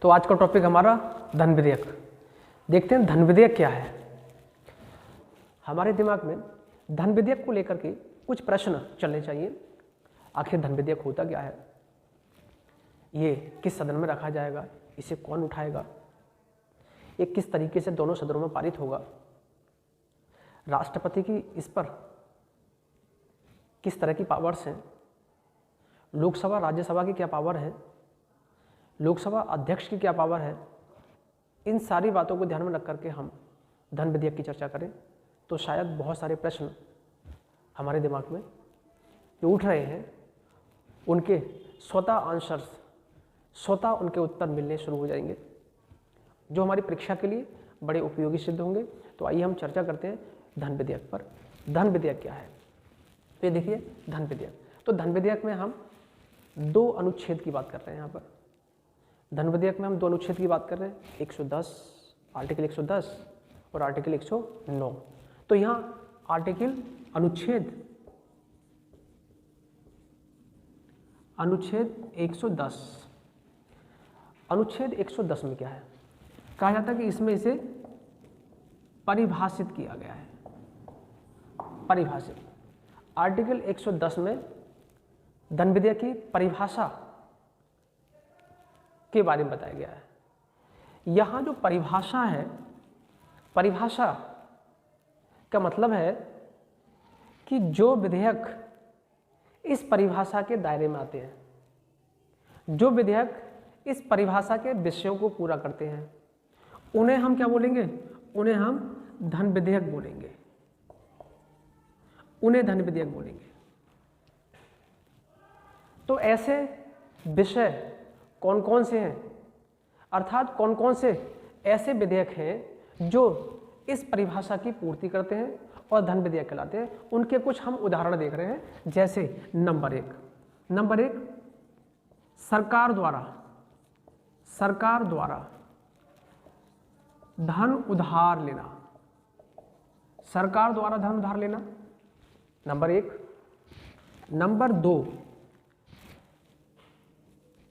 तो आज का टॉपिक हमारा धन विधेयक। देखते हैं धन विधेयक क्या है। हमारे दिमाग में धन विधेयक को लेकर के कुछ प्रश्न चलने चाहिए। आखिर धन विधेयक होता क्या है, ये किस सदन में रखा जाएगा, इसे कौन उठाएगा, ये किस तरीके से दोनों सदनों में पारित होगा, राष्ट्रपति की इस पर किस तरह की पावर्स हैं, लोकसभा राज्यसभा की क्या पावर है, लोकसभा अध्यक्ष की क्या पावर है। इन सारी बातों को ध्यान में रख करके हम धन विधेयक की चर्चा करें तो शायद बहुत सारे प्रश्न हमारे दिमाग में जो उठ रहे हैं उनके स्वतः आंसर्स, स्वतः उनके उत्तर मिलने शुरू हो जाएंगे, जो हमारी परीक्षा के लिए बड़े उपयोगी सिद्ध होंगे। तो आइए हम चर्चा करते हैं धन विधेयक पर। धन विधेयक क्या है, तो ये देखिए धन विधेयक। तो धन विधेयक में हम दो अनुच्छेद की बात कर रहे हैं। यहाँ पर धन विधेयक में हम दो अनुच्छेद की बात कर रहे हैं, 110 आर्टिकल 110 और आर्टिकल 109। तो यहाँ आर्टिकल अनुच्छेद 110, अनुच्छेद 110 में क्या है, कहा जाता है कि इसमें इसे परिभाषित किया गया है। परिभाषित आर्टिकल 110 में धन विधेयक की परिभाषा के बारे में बताया गया है। यहाँ जो परिभाषा है, परिभाषा का मतलब है कि जो विधेयक इस परिभाषा के दायरे में आते हैं, जो विधेयक इस परिभाषा के विषयों को पूरा करते हैं, उन्हें हम क्या बोलेंगे, उन्हें हम धन विधेयक बोलेंगे, उन्हें धन विधेयक बोलेंगे। तो ऐसे विषय कौन कौन से हैं, अर्थात कौन कौन से ऐसे विधेयक हैं जो इस परिभाषा की पूर्ति करते हैं और धन विधेयक कहलाते हैं, उनके कुछ हम उदाहरण देख रहे हैं। जैसे नंबर एक सरकार द्वारा धन उधार लेना, सरकार द्वारा धन उधार लेना, नंबर एक। नंबर दो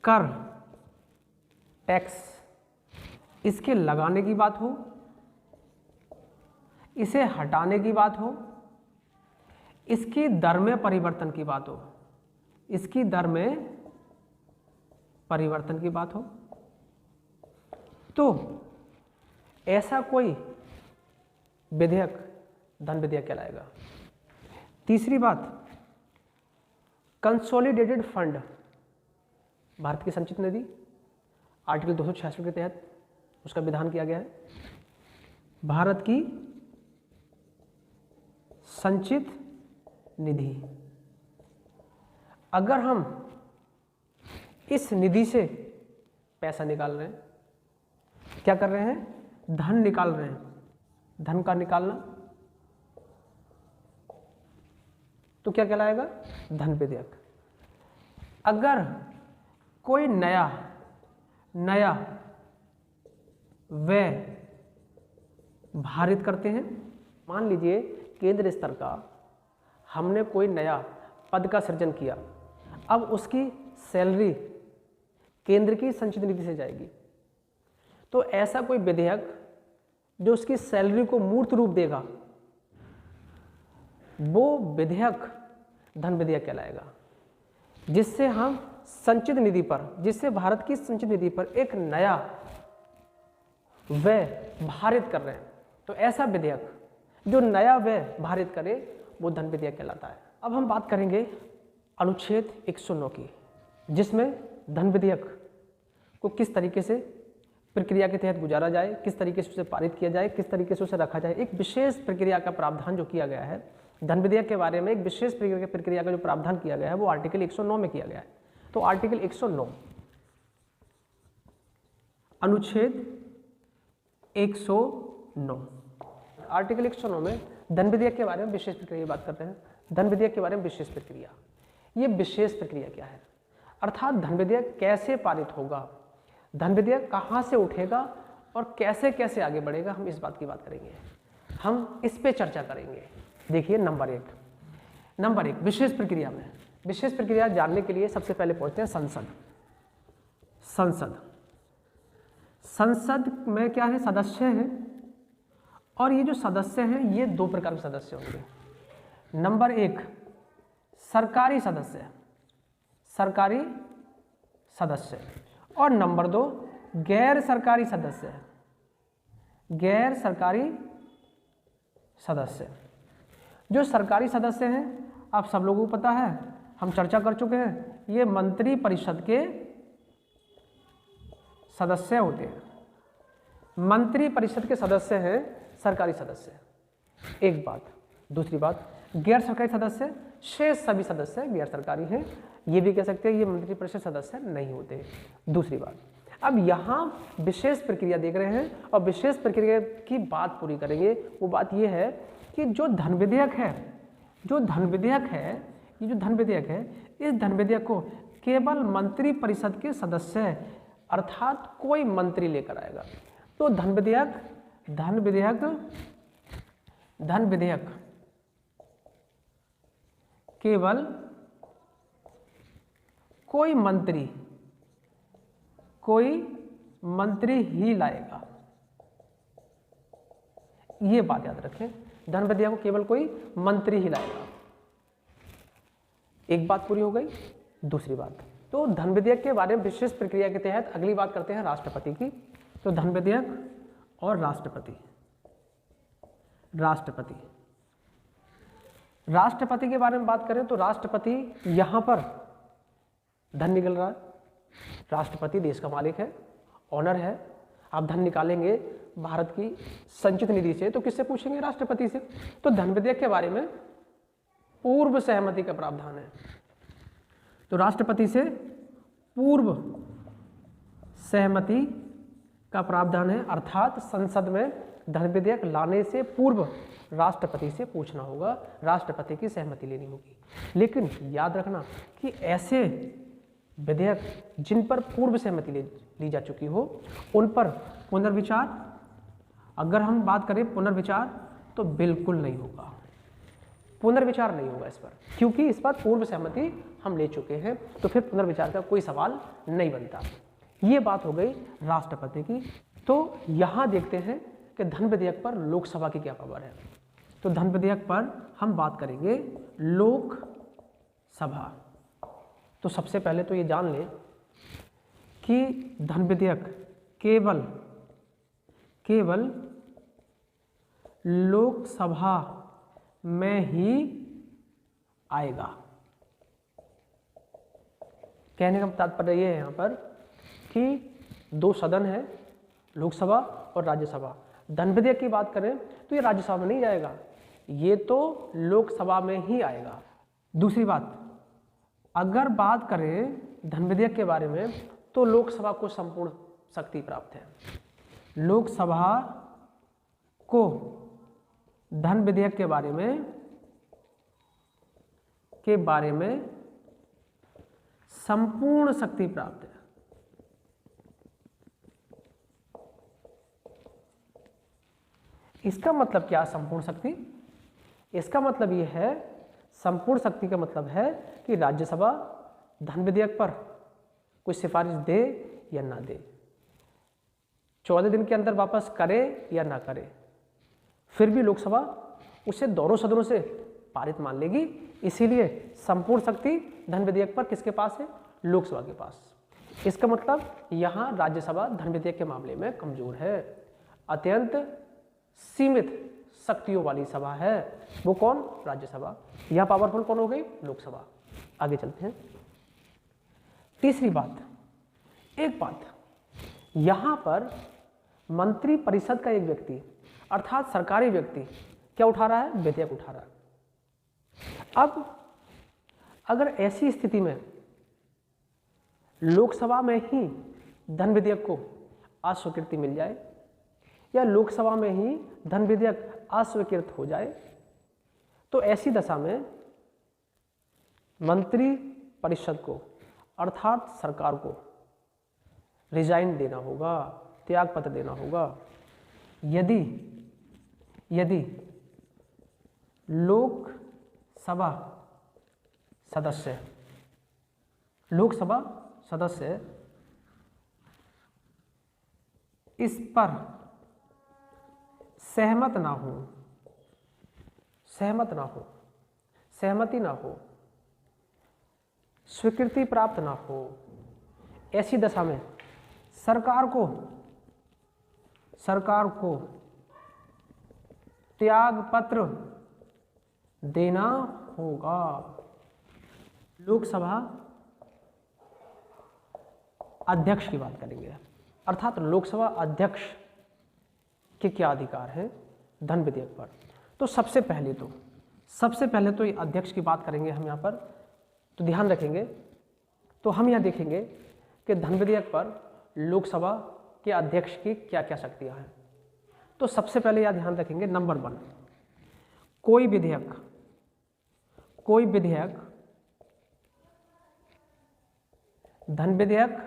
कर, टैक्स, इसके लगाने की बात हो, इसे हटाने की बात हो, इसकी दर में परिवर्तन की बात हो, इसकी दर में परिवर्तन की बात हो, तो ऐसा कोई विधेयक धन विधेयक कहलाएगा। तीसरी बात, कंसोलिडेटेड फंड, भारत की संचित निधि, आर्टिकल 266 के तहत उसका विधान किया गया है। भारत की संचित निधि, अगर हम इस निधि से पैसा निकाल रहे हैं, क्या कर रहे हैं, धन निकाल रहे हैं, धन का निकालना, तो क्या कहलाएगा, धन विधेयक। अगर कोई नया व्यय भारित करते हैं, मान लीजिए केंद्र स्तर का हमने कोई नया पद का सृजन किया, अब उसकी सैलरी केंद्र की संचित निधि से जाएगी, तो ऐसा कोई विधेयक जो उसकी सैलरी को मूर्त रूप देगा, वो विधेयक धन विधेयक कहलाएगा। जिससे हम संचित निधि पर, जिससे भारत की संचित निधि पर एक नया व्यय भारित कर रहे हैं, तो ऐसा विधेयक जो नया व्यय भारित करे वो धन विधेयक कहलाता है। अब हम बात करेंगे अनुच्छेद 109 की, जिसमें धन विधेयक को किस तरीके से प्रक्रिया के तहत गुजारा जाए, किस तरीके से उसे पारित किया जाए, किस तरीके से उसे रखा जाए। एक विशेष प्रक्रिया का प्रावधान जो किया गया है धन विधेयक के बारे में, एक विशेष प्रक्रिया का जो प्रावधान किया गया है वो आर्टिकल 109 में किया गया है। तो आर्टिकल 109, अनुच्छेद 109, आर्टिकल 109 में धन विधेयक के बारे में विशेष प्रक्रिया की बात करते हैं। धन विधेयक के बारे में विशेष प्रक्रिया, ये विशेष प्रक्रिया क्या है, अर्थात धन विधेयक कैसे पारित होगा, धन विधेयक कहाँ से उठेगा और कैसे कैसे आगे बढ़ेगा, हम इस बात की बात करेंगे, हम इस पे चर्चा करेंगे। देखिए नंबर एक विशेष प्रक्रिया में, विशेष प्रक्रिया जानने के लिए सबसे पहले पहुंचते हैं संसद। संसद में क्या है, सदस्य हैं, और ये जो सदस्य हैं ये दो प्रकार के सदस्य होंगे। नंबर एक सरकारी सदस्य, सरकारी सदस्य, और नंबर दो गैर सरकारी सदस्य, गैर सरकारी सदस्य। जो सरकारी सदस्य हैं आप सब लोगों को पता है, हम चर्चा कर चुके हैं, ये मंत्री परिषद के सदस्य होते हैं। मंत्री परिषद के सदस्य हैं सरकारी सदस्य, एक बात। दूसरी बात, गैर सरकारी सदस्य, शेष सभी सदस्य गैर सरकारी हैं, ये भी कह सकते हैं ये मंत्री परिषद सदस्य नहीं होते। दूसरी बात, अब यहाँ विशेष प्रक्रिया देख रहे हैं और विशेष प्रक्रिया की बात पूरी करेंगे। वो बात ये है कि जो धन विधेयक है, जो धन विधेयक है, ये जो धन विधेयक है, इस धन विधेयक को केवल मंत्री परिषद के सदस्य अर्थात कोई मंत्री लेकर आएगा। तो धन विधेयक केवल कोई मंत्री ही लाएगा, ये बात याद रखें। धन विधेयक को केवल कोई मंत्री ही लाएगा। एक बात पूरी हो गई। दूसरी बात, तो धन विधेयक के बारे में विशेष प्रक्रिया के तहत अगली बात करते हैं राष्ट्रपति की। तो धन विधेयक और राष्ट्रपति के बारे में बात करें तो राष्ट्रपति, यहां पर धन निकल रहा है, राष्ट्रपति देश का मालिक है, ऑनर है। आप धन निकालेंगे भारत की संचित निधि से तो किससे पूछेंगे? राष्ट्रपति से। तो धन विधेयक के बारे में पूर्व सहमति का प्रावधान है, तो राष्ट्रपति से पूर्व सहमति का प्रावधान है, अर्थात संसद में धन विधेयक लाने से पूर्व राष्ट्रपति से पूछना होगा, राष्ट्रपति की सहमति लेनी होगी। लेकिन याद रखना कि ऐसे विधेयक जिन पर पूर्व सहमति ली जा चुकी हो उन पर पुनर्विचार, अगर हम बात करें पुनर्विचार, तो बिल्कुल नहीं होगा, पुनर्विचार नहीं होगा इस पर, क्योंकि इस पर पूर्व सहमति हम ले चुके हैं। तो फिर पुनर्विचार का कोई सवाल नहीं बनता। ये बात हो गई राष्ट्रपति की। तो यहाँ देखते हैं कि धन विधेयक पर लोकसभा की क्या पावर है। तो धन विधेयक पर हम बात करेंगे लोकसभा। तो सबसे पहले तो ये जान लें कि धन विधेयक केवल लोकसभा में ही आएगा। कहने का तात्पर्य ये है यहाँ पर कि दो सदन है, लोकसभा और राज्यसभा। धन विधेयक की बात करें तो ये राज्यसभा में नहीं जाएगा, ये तो लोकसभा में ही आएगा। दूसरी बात, अगर बात करें धन विधेयक के बारे में तो लोकसभा को संपूर्ण शक्ति प्राप्त है। लोकसभा को धन विधेयक के बारे में संपूर्ण शक्ति प्राप्त है। इसका मतलब क्या? संपूर्ण शक्ति, इसका मतलब यह है, संपूर्ण शक्ति का मतलब है कि राज्यसभा धन विधेयक पर कोई सिफारिश दे या ना दे, 14 दिन के अंदर वापस करे या ना करे, फिर भी लोकसभा उसे दोनों सदनों से पारित मान लेगी। इसीलिए संपूर्ण शक्ति धन विधेयक पर किसके पास है? लोकसभा के पास। इसका मतलब यहाँ राज्यसभा धन विधेयक के मामले में कमजोर है, अत्यंत सीमित शक्तियों वाली सभा है। वो कौन? राज्यसभा। यह पावरफुल कौन हो गई? लोकसभा। आगे चलते हैं। तीसरी बात, एक बात, यहां पर मंत्री परिषद का एक व्यक्ति अर्थात सरकारी व्यक्ति क्या उठा रहा है? विधेयक उठा रहा है। अब अगर ऐसी स्थिति में लोकसभा में ही धन विधेयक को अस्वीकृति मिल जाए या लोकसभा में ही धन विधेयक अस्वीकृत हो जाए, तो ऐसी दशा में मंत्री परिषद को अर्थात सरकार को रिजाइन देना होगा, त्याग पत्र देना होगा। यदि लोकसभा सदस्य इस पर सहमत ना हो, सहमत ना हो, सहमति ना हो, स्वीकृति प्राप्त ना हो, ऐसी दशा में सरकार को त्याग पत्र देना होगा। लोकसभा अध्यक्ष की बात करेंगे, अर्थात लोकसभा अध्यक्ष के क्या अधिकार है धन विधेयक पर। तो सबसे पहले तो ये अध्यक्ष की बात करेंगे हम यहाँ पर, तो ध्यान रखेंगे। तो हम यहाँ देखेंगे कि धन विधेयक पर लोकसभा के अध्यक्ष की क्या क्या शक्तियाँ हैं। तो सबसे पहले यह ध्यान रखेंगे, नंबर 1, कोई विधेयक धन विधेयक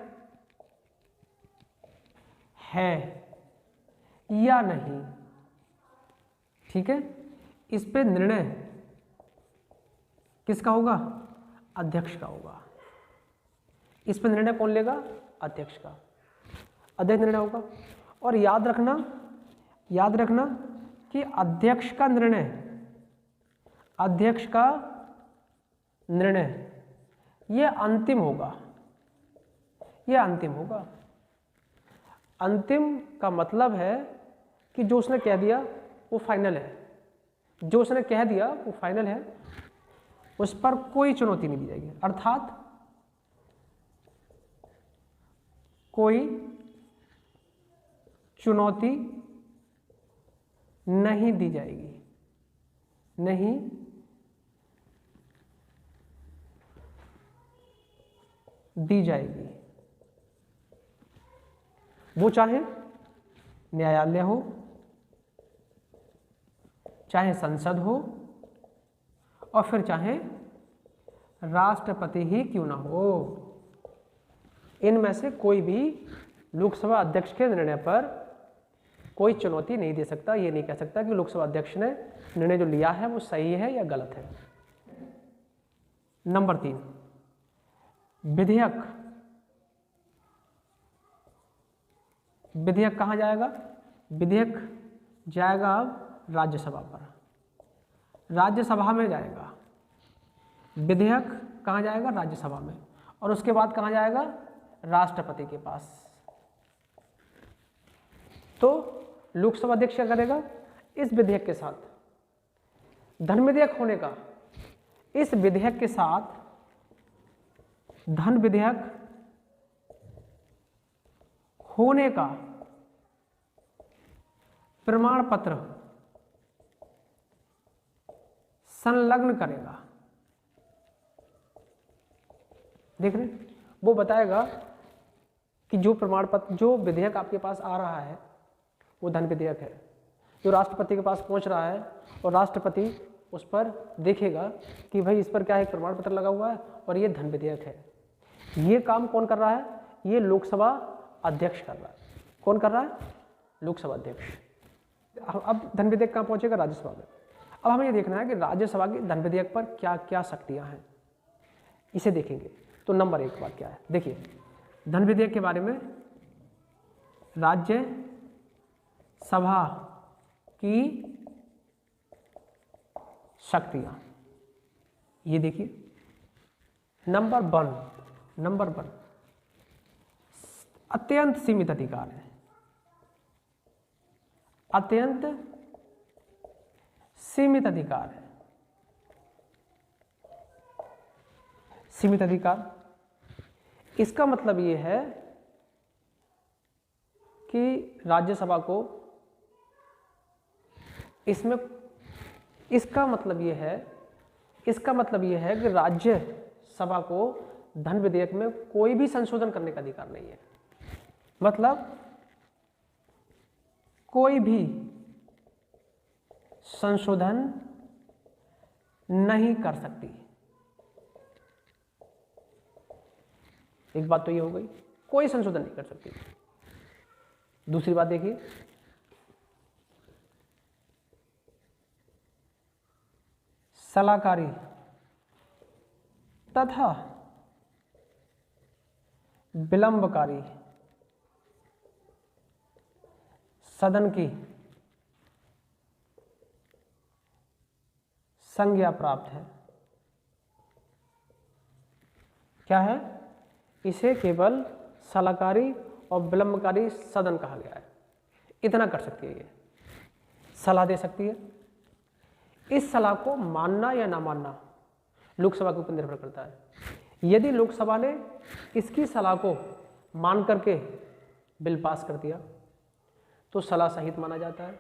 है या नहीं, ठीक है, इस पे निर्णय किसका होगा? अध्यक्ष का होगा। इस पे निर्णय कौन लेगा? अध्यक्ष का, अध्यक्ष निर्णय होगा। और याद रखना कि अध्यक्ष का निर्णय ये अंतिम होगा, अंतिम का मतलब है कि जो उसने कह दिया वो फाइनल है, जो उसने कह दिया वो फाइनल है, उस पर कोई चुनौती नहीं दी जाएगी, अर्थात कोई चुनौती नहीं दी जाएगी, नहीं दी जाएगी। वो चाहे न्यायालय हो, चाहे संसद हो, और फिर चाहे राष्ट्रपति ही क्यों ना हो, इनमें से कोई भी लोकसभा अध्यक्ष के निर्णय पर कोई चुनौती नहीं दे सकता। ये नहीं कह सकता कि लोकसभा अध्यक्ष ने निर्णय जो लिया है वो सही है या गलत है। नंबर 3, विधेयक कहाँ जाएगा? विधेयक जाएगा अब राज्यसभा पर, राज्यसभा में जाएगा। विधेयक कहाँ जाएगा? राज्यसभा में, और उसके बाद कहाँ जाएगा? राष्ट्रपति के पास। तो लोकसभा अध्यक्ष क्या करेगा? इस विधेयक के साथ, धन विधेयक होने का, इस विधेयक के साथ धन विधेयक होने का प्रमाण पत्र संलग्न करेगा। देख रहे, वो बताएगा कि जो प्रमाण पत्र, जो विधेयक आपके पास आ रहा है वो धन विधेयक है, जो राष्ट्रपति के पास पहुंच रहा है और राष्ट्रपति उस पर देखेगा कि भाई इस पर क्या है, एक प्रमाण पत्र लगा हुआ है और ये धन विधेयक है। ये काम कौन कर रहा है? ये लोकसभा अध्यक्ष कर रहा है। कौन कर रहा है? लोकसभा अध्यक्ष। अब धन विधेयक कहाँ पहुंचेगा? राज्यसभा में। अब हमें ये देखना है कि राज्यसभा के धन विधेयक पर क्या क्या शक्तियाँ हैं, इसे देखेंगे। तो नंबर 1 बात क्या है, देखिए धन विधेयक के बारे में, राज्यसभा की शक्तियाँ, ये देखिए। नंबर 1 अत्यंत सीमित अधिकार है, अत्यंत सीमित अधिकार है। सीमित अधिकार, इसका मतलब ये है कि राज्यसभा को इसमें, इसका मतलब ये है कि राज्यसभा को धन विधेयक में कोई भी संशोधन करने का अधिकार नहीं है। मतलब कोई भी संशोधन नहीं कर सकती। एक बात तो ये हो गई, कोई संशोधन नहीं कर सकती। दूसरी बात देखिए, सलाहकारी तथा विलंबकारी सदन की संज्ञा प्राप्त है। क्या है? इसे केवल सलाहकारी और विलंबकारी सदन कहा गया है। इतना कर सकती है, ये सलाह दे सकती है। इस सलाह को मानना या ना मानना लोकसभा के ऊपर निर्भर करता है। यदि लोकसभा ने इसकी सलाह को मान करके बिल पास कर दिया तो सलाह सहित माना जाता है,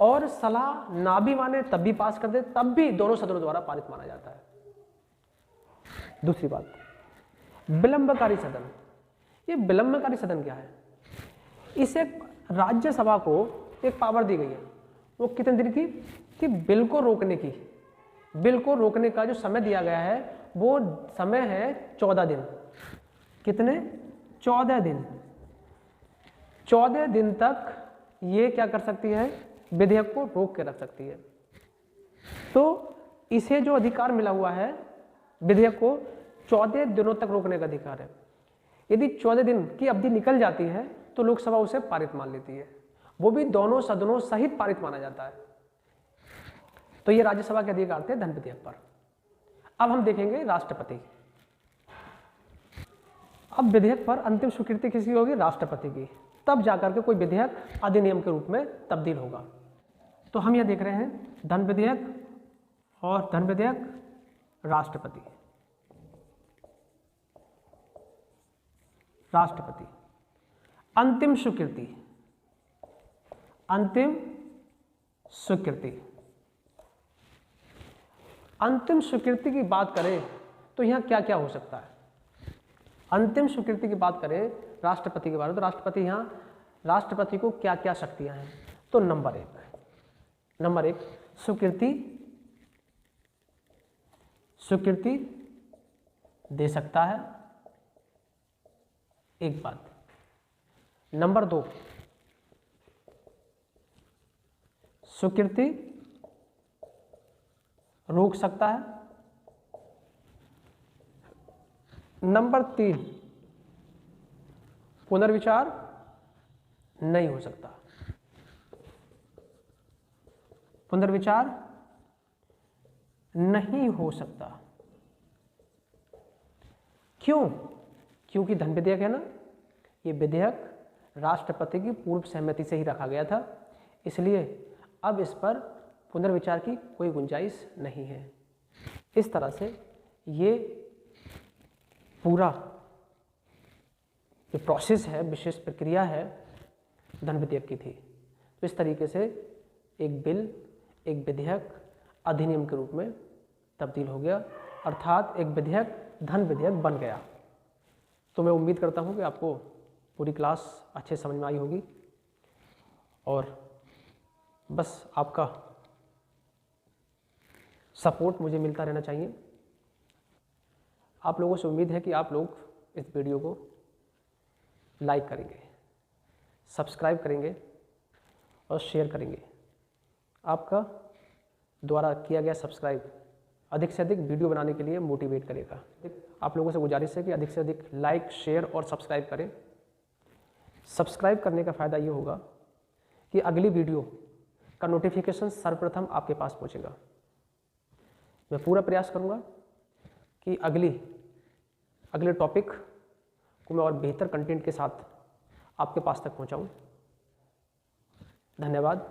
और सलाह ना भी माने तब भी पास कर दे तब भी दोनों सदनों द्वारा पारित माना जाता है। दूसरी बात, विलंबकारी सदन। ये विलंबकारी सदन क्या है? इसे राज्यसभा को एक पावर दी गई है। वो कितने दिन की? कि बिल को रोकने की। बिल को रोकने का जो समय दिया गया है वो समय है 14 दिन। कितने? 14 दिन। 14 दिन तक ये क्या कर सकती है? विधेयक को रोक के रख सकती है। तो इसे जो अधिकार मिला हुआ है विधेयक को 14 दिनों तक रोकने का अधिकार है। यदि 14 दिन की अवधि निकल जाती है तो लोकसभा उसे पारित मान लेती है, वो भी दोनों सदनों सहित पारित माना जाता है। तो ये राज्यसभा के अधिकार थे धन विधेयक पर। अब हम देखेंगे राष्ट्रपति। अब विधेयक पर अंतिम स्वीकृति किसकी होगी? राष्ट्रपति की। तब जाकर के कोई विधेयक अधिनियम के रूप में तब्दील होगा। तो हम यह देख रहे हैं धन विधेयक और धन विधेयक राष्ट्रपति। राष्ट्रपति अंतिम स्वीकृति। अंतिम स्वीकृति। अंतिम स्वीकृति की बात करें तो यहां क्या क्या हो सकता है? अंतिम स्वीकृति की बात करें राष्ट्रपति के बारे में, तो राष्ट्रपति को क्या क्या शक्तियां हैं? तो नंबर एक स्वीकृति दे सकता है, एक बात। नंबर 2, स्वीकृति रोक सकता है। नंबर 3, पुनर्विचार नहीं हो सकता। पुनर्विचार नहीं हो सकता। क्यों? क्योंकि धन विधेयक है ना, ये विधेयक राष्ट्रपति की पूर्व सहमति से ही रखा गया था, इसलिए अब इस पर पुनर्विचार की कोई गुंजाइश नहीं है। इस तरह से ये पूरा जो प्रोसेस है, विशेष प्रक्रिया है, धन विधेयक की थी। तो इस तरीके से एक बिल, एक विधेयक अधिनियम के रूप में तब्दील हो गया, अर्थात एक विधेयक धन विधेयक बन गया। तो मैं उम्मीद करता हूँ कि आपको पूरी क्लास अच्छे समझ में आई होगी, और बस आपका सपोर्ट मुझे मिलता रहना चाहिए। आप लोगों से उम्मीद है कि आप लोग इस वीडियो को लाइक करेंगे, सब्सक्राइब करेंगे और शेयर करेंगे। आपका द्वारा किया गया सब्सक्राइब अधिक से अधिक वीडियो बनाने के लिए मोटिवेट करेगा। आप लोगों से गुजारिश है कि अधिक से अधिक लाइक, शेयर और सब्सक्राइब करें। सब्सक्राइब करने का फ़ायदा ये होगा कि अगली वीडियो का नोटिफिकेशन सर्वप्रथम आपके पास पहुंचेगा। मैं पूरा प्रयास करूंगा कि अगले टॉपिक को मैं और बेहतर कंटेंट के साथ आपके पास तक पहुंचाऊं। धन्यवाद।